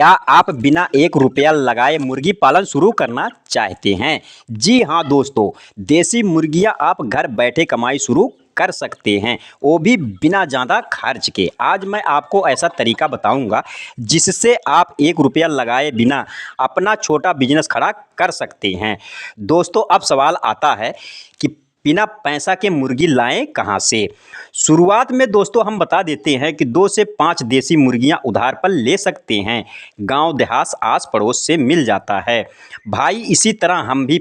क्या आप बिना 1 रुपया लगाए मुर्गी पालन शुरू करना चाहते हैं? जी हाँ दोस्तों, देसी मुर्गियाँ आप घर बैठे कमाई शुरू कर सकते हैं, वो भी बिना ज़्यादा खर्च के। आज मैं आपको ऐसा तरीका बताऊंगा जिससे आप 1 रुपया लगाए बिना अपना छोटा बिजनेस खड़ा कर सकते हैं। दोस्तों अब सवाल आता है कि बिना पैसा के मुर्गी लाएं कहाँ से? शुरुआत में दोस्तों हम बता देते हैं कि 2 से 5 देसी मुर्गियां उधार पर ले सकते हैं। गांव देहात आस पड़ोस से मिल जाता है। भाई इसी तरह हम भी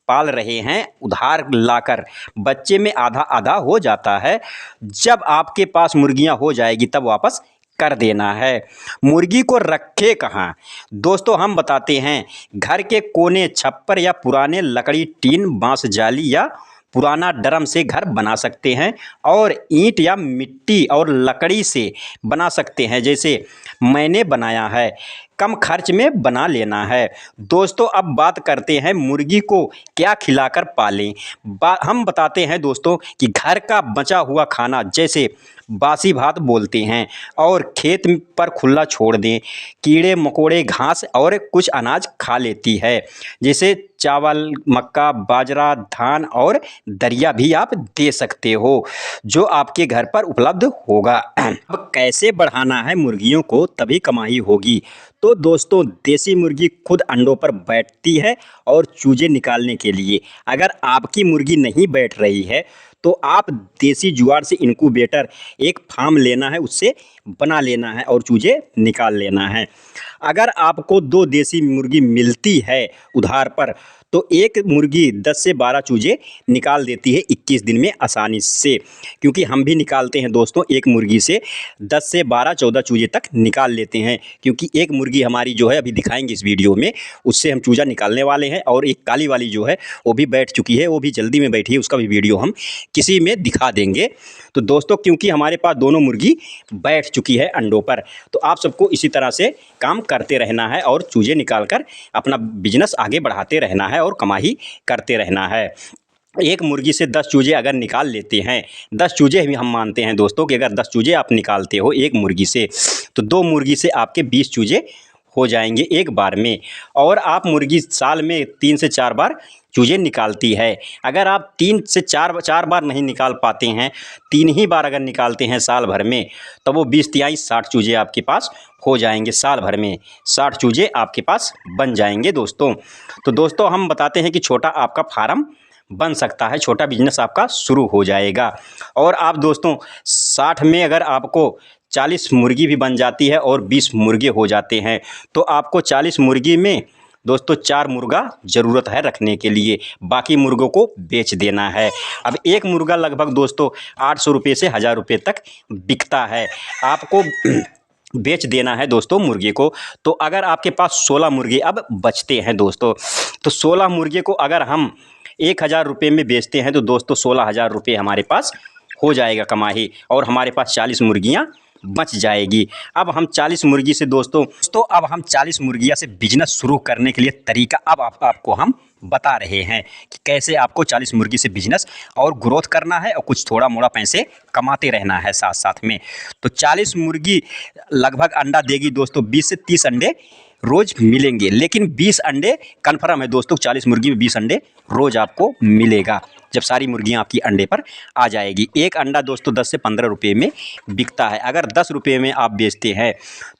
पाल रहे हैं उधार लाकर। बच्चे में आधा आधा हो जाता है। जब आपके पास मुर्गियां हो जाएगी तब वापस कर देना है। मुर्गी को रखे कहाँ? दोस्तों हम बताते हैं, घर के कोने, छप्पर या पुराने लकड़ी, टीन, बांस जाली या पुराना ड्रम से घर बना सकते हैं और ईंट या मिट्टी और लकड़ी से बना सकते हैं जैसे मैंने बनाया है। कम खर्च में बना लेना है। दोस्तों अब बात करते हैं मुर्गी को क्या खिलाकर पालें। हम बताते हैं दोस्तों कि घर का बचा हुआ खाना जैसे बासी भात बोलते हैं और खेत पर खुला छोड़ दें। कीड़े मकोड़े घास और कुछ अनाज खा लेती है जैसे चावल, मक्का, बाजरा, धान और दरिया भी आप दे सकते हो जो आपके घर पर उपलब्ध होगा। अब कैसे बढ़ाना है मुर्गियों को तभी कमाई होगी? तो दोस्तों देसी मुर्गी खुद अंडों पर बैठती है और चूजे निकालने के लिए अगर आपकी मुर्गी नहीं बैठ रही है तो आप देसी जुगाड़ से इनक्यूबेटर एक फार्म लेना है, उससे बना लेना है और चूजे निकाल लेना है। अगर आपको 2 देसी मुर्गी मिलती है उधार पर तो एक मुर्गी 10 से 12 चूजे निकाल देती है 21 दिन में आसानी से। क्योंकि हम भी निकालते हैं दोस्तों, एक मुर्गी से 10 से 12-14 चूजे तक निकाल लेते हैं। क्योंकि एक मुर्गी हमारी जो है अभी दिखाएंगे इस वीडियो में, उससे हम चूजा निकालने वाले हैं और एक काली वाली जो है वो भी बैठ चुकी है, वो भी जल्दी में बैठी है, उसका भी वीडियो हम किसी में दिखा देंगे। तो दोस्तों क्योंकि हमारे पास दोनों मुर्गी बैठ चुकी है अंडों पर, तो आप सबको इसी तरह से काम करते रहना है और चूजे निकाल कर अपना बिजनेस आगे बढ़ाते रहना है और कमाई करते रहना है। एक मुर्गी से 10 चूजे अगर निकाल लेते हैं, 10 चूजे भी हम मानते हैं दोस्तों कि अगर 10 चूजे आप निकालते हो एक मुर्गी से तो 2 मुर्गी से आपके 20 चूजे हो जाएंगे एक बार में। और आप मुर्गी साल में 3 से 4 बार चूजे निकालती है। अगर आप 3 से 4 बार नहीं निकाल पाते हैं, 3 ही बार अगर निकालते हैं साल भर में, तो वो 20 तिहाई 60 चूजे आपके पास हो जाएंगे। साल भर में 60 चूजे आपके पास बन जाएंगे दोस्तों। तो दोस्तों हम बताते हैं कि छोटा आपका फार्म बन सकता है, छोटा बिजनेस आपका शुरू हो जाएगा। और आप दोस्तों 60 में अगर आपको 40 मुर्गी भी बन जाती है और 20 मुर्गे हो जाते हैं तो आपको 40 मुर्गी में दोस्तों 4 मुर्गा ज़रूरत है रखने के लिए, बाकी मुर्गों को बेच देना है। अब एक मुर्गा लगभग दोस्तों 800 रुपये से 1000 रुपये तक बिकता है। आपको बेच देना है दोस्तों मुर्गे को। तो अगर आपके पास 16 मुर्गे अब बचते हैं दोस्तों, तो 16 मुर्गे को अगर हम 1000 रुपये में बेचते हैं तो दोस्तों 16,000 रुपये हमारे पास हो जाएगा कमाई और हमारे पास 40 मुर्गियाँ बच जाएगी। अब हम 40 मुर्गी से दोस्तों अब हम 40 मुर्गियाँ से बिजनेस शुरू करने के लिए तरीका अब आपको हम बता रहे हैं कि कैसे आपको 40 मुर्गी से बिजनेस और ग्रोथ करना है और कुछ थोड़ा मोड़ा पैसे कमाते रहना है साथ साथ में। तो 40 मुर्गी लगभग अंडा देगी दोस्तों, 20 से 30 अंडे रोज मिलेंगे। लेकिन 20 अंडे कन्फर्म है दोस्तों, 40 मुर्गी में 20 अंडे रोज आपको मिलेगा जब सारी मुर्गियां आपकी अंडे पर आ जाएगी। एक अंडा दोस्तों 10 से 15 रुपये में बिकता है। अगर 10 रुपये में आप बेचते हैं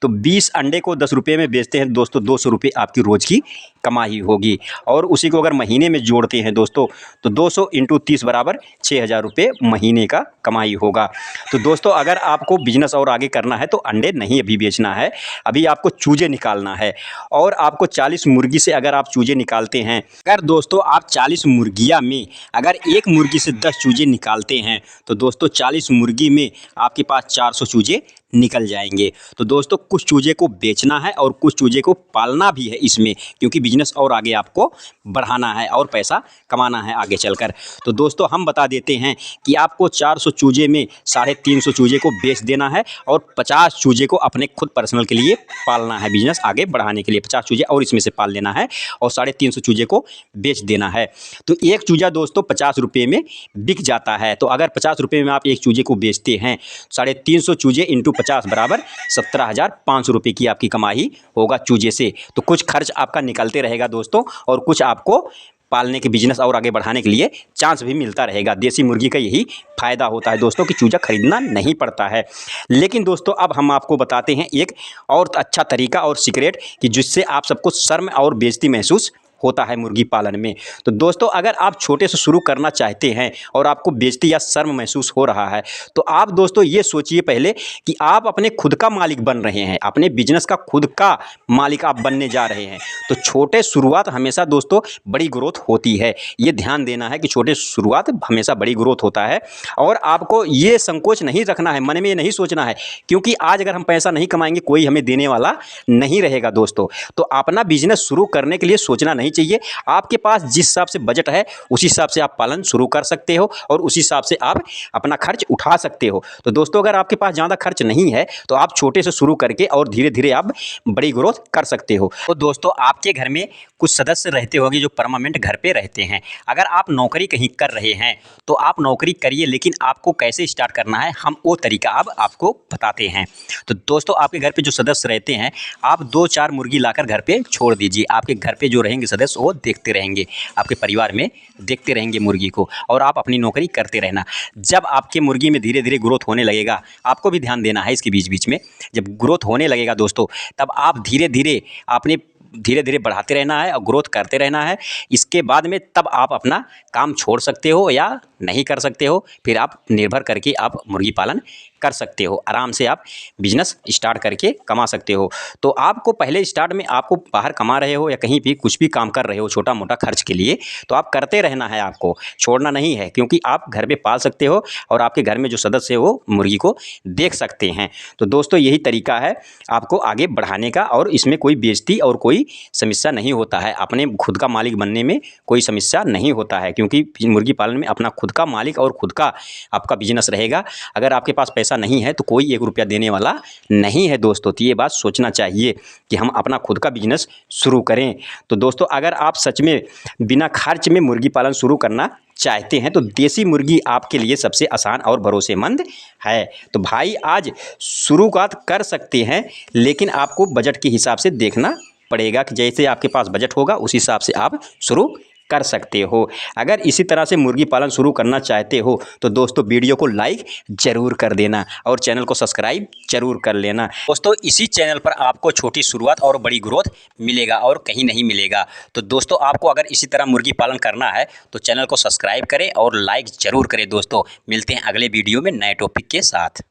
तो 20 अंडे को 10 रुपये में बेचते हैं दोस्तों, 200 रुपये आपकी रोज़ की कमाई होगी। और उसी को अगर महीने में जोड़ते हैं दोस्तों तो 200 इंटू 30 बराबर 6000 रुपये महीने का कमाई होगा। तो दोस्तों अगर आपको बिजनेस और आगे करना है तो अंडे नहीं अभी बेचना है, अभी आपको चूजे निकालना है। और आपको 40 मुर्गी से अगर आप चूजे निकालते हैं, अगर दोस्तों आप 40 मुर्गियाँ में अगर एक मुर्गी से 10 चूजे निकालते हैं तो दोस्तों 40 मुर्गी में आपके पास 400 चूजे निकल जाएंगे। तो दोस्तों कुछ चूजे को बेचना है और कुछ चूजे को पालना भी है इसमें, क्योंकि बिजनेस और आगे आपको बढ़ाना है और पैसा कमाना है आगे चलकर। तो दोस्तों हम बता देते हैं कि आपको 400 चूजे में 350 चूजे को बेच देना है और 50 चूजे को अपने खुद पर्सनल के लिए पालना है, बिजनेस आगे बढ़ाने के लिए 50 चूजे और इसमें से पाल लेना है और 350 चूजे को बेच देना है। तो एक चूजा दोस्तों 50 रुपये में बिक जाता है। तो अगर 50 रुपये में आप एक चूजे को बेचते हैं, 350 चूजे इंटू 50 बराबर 17,500 रुपये की आपकी कमाई होगा चूजे से। तो कुछ खर्च आपका निकलते रहेगा दोस्तों, और कुछ आपको पालने के बिजनेस और आगे बढ़ाने के लिए चांस भी मिलता रहेगा। देसी मुर्गी का यही फ़ायदा होता है दोस्तों कि चूजा खरीदना नहीं पड़ता है। लेकिन दोस्तों अब हम आपको बताते हैं एक और अच्छा तरीका और सीक्रेट कि जिससे आप सबको शर्म और बेइज्जती महसूस होता है मुर्गी पालन में। तो दोस्तों अगर आप छोटे से शुरू करना चाहते हैं और आपको बेइज्जती या शर्म महसूस हो रहा है, तो आप दोस्तों ये सोचिए पहले कि आप अपने खुद का मालिक बन रहे हैं, अपने बिजनेस का खुद का मालिक आप बनने जा रहे हैं। तो छोटे शुरुआत हमेशा दोस्तों बड़ी ग्रोथ होती है। ये ध्यान देना है कि छोटे शुरुआत हमेशा बड़ी ग्रोथ होता है, और आपको ये संकोच नहीं रखना है, मन में ये नहीं सोचना है क्योंकि आज अगर हम पैसा नहीं कमाएंगे कोई हमें देने वाला नहीं रहेगा दोस्तों। तो अपना बिजनेस शुरू करने के लिए सोचना नहीं चाहिए। आपके पास जिस हिसाब से बजट है उसी हिसाब से आप पालन शुरू कर सकते हो और उसी हिसाब से आप अपना खर्च उठा सकते हो। तो दोस्तों अगर आपके पास ज़्यादा खर्च नहीं है तो आप छोटे से शुरू करके और धीरे धीरे आप बड़ी ग्रोथ कर सकते हो। तो दोस्तों आपके घर में कुछ सदस्य रहते होंगे जो परमानेंट घर पे रहते हैं। अगर आप नौकरी कहीं कर रहे हैं तो आप नौकरी करिए, लेकिन आपको कैसे स्टार्ट करना है हम वो तरीका अब आपको बताते हैं। तो दोस्तों आपके घर पे जो सदस्य रहते हैं, आप 2-4 मुर्गी लाकर घर पे छोड़ दीजिए। आपके घर पे जो रहेंगे सदस्य वो देखते रहेंगे, आपके परिवार में देखते रहेंगे मुर्गी को, और आप अपनी नौकरी करते रहना। जब आपके मुर्गी में धीरे धीरे ग्रोथ होने लगेगा, आपको भी ध्यान देना है इसके बीच बीच में, जब ग्रोथ होने लगेगा दोस्तों तब आप धीरे धीरे बढ़ाते रहना है और ग्रोथ करते रहना है। इसके बाद में तब आप अपना काम छोड़ सकते हो या नहीं कर सकते हो, फिर आप निर्भर करके आप मुर्गी पालन कर सकते हो। आराम से आप बिजनेस स्टार्ट करके कमा सकते हो। तो आपको पहले स्टार्ट में आपको बाहर कमा रहे हो या कहीं भी कुछ भी काम कर रहे हो छोटा मोटा खर्च के लिए, तो आप करते रहना है, आपको छोड़ना नहीं है, क्योंकि आप घर पे पाल सकते हो और आपके घर में जो सदस्य है वो मुर्गी को देख सकते हैं। तो दोस्तों यही तरीका है आपको आगे बढ़ाने का, और इसमें कोई बेइज्जती और कोई समस्या नहीं होता है। अपने खुद का मालिक बनने में कोई समस्या नहीं होता है, क्योंकि मुर्गी पालन में अपना खुद का मालिक और खुद का आपका बिजनेस रहेगा। अगर आपके पास पैसा नहीं है तो कोई 1 रुपया देने वाला नहीं है दोस्तों। तो ये बात सोचना चाहिए कि हम अपना खुद का बिजनेस शुरू करें। तो दोस्तों अगर आप सच में बिना खर्च में मुर्गी पालन शुरू करना चाहते हैं तो देसी मुर्गी आपके लिए सबसे आसान और भरोसेमंद है। तो भाई आज शुरुआत कर सकते हैं, लेकिन आपको बजट के हिसाब से देखना पड़ेगा कि जैसे आपके पास बजट होगा उस हिसाब से आप शुरू कर सकते हो। अगर इसी तरह से मुर्गी पालन शुरू करना चाहते हो तो दोस्तों वीडियो को लाइक जरूर कर देना और चैनल को सब्सक्राइब जरूर कर लेना। दोस्तों इसी चैनल पर आपको छोटी शुरुआत और बड़ी ग्रोथ मिलेगा और कहीं नहीं मिलेगा। तो दोस्तों आपको अगर इसी तरह मुर्गी पालन करना है तो चैनल को सब्सक्राइब करें और लाइक जरूर करें। दोस्तों मिलते हैं अगले वीडियो में नए टॉपिक के साथ।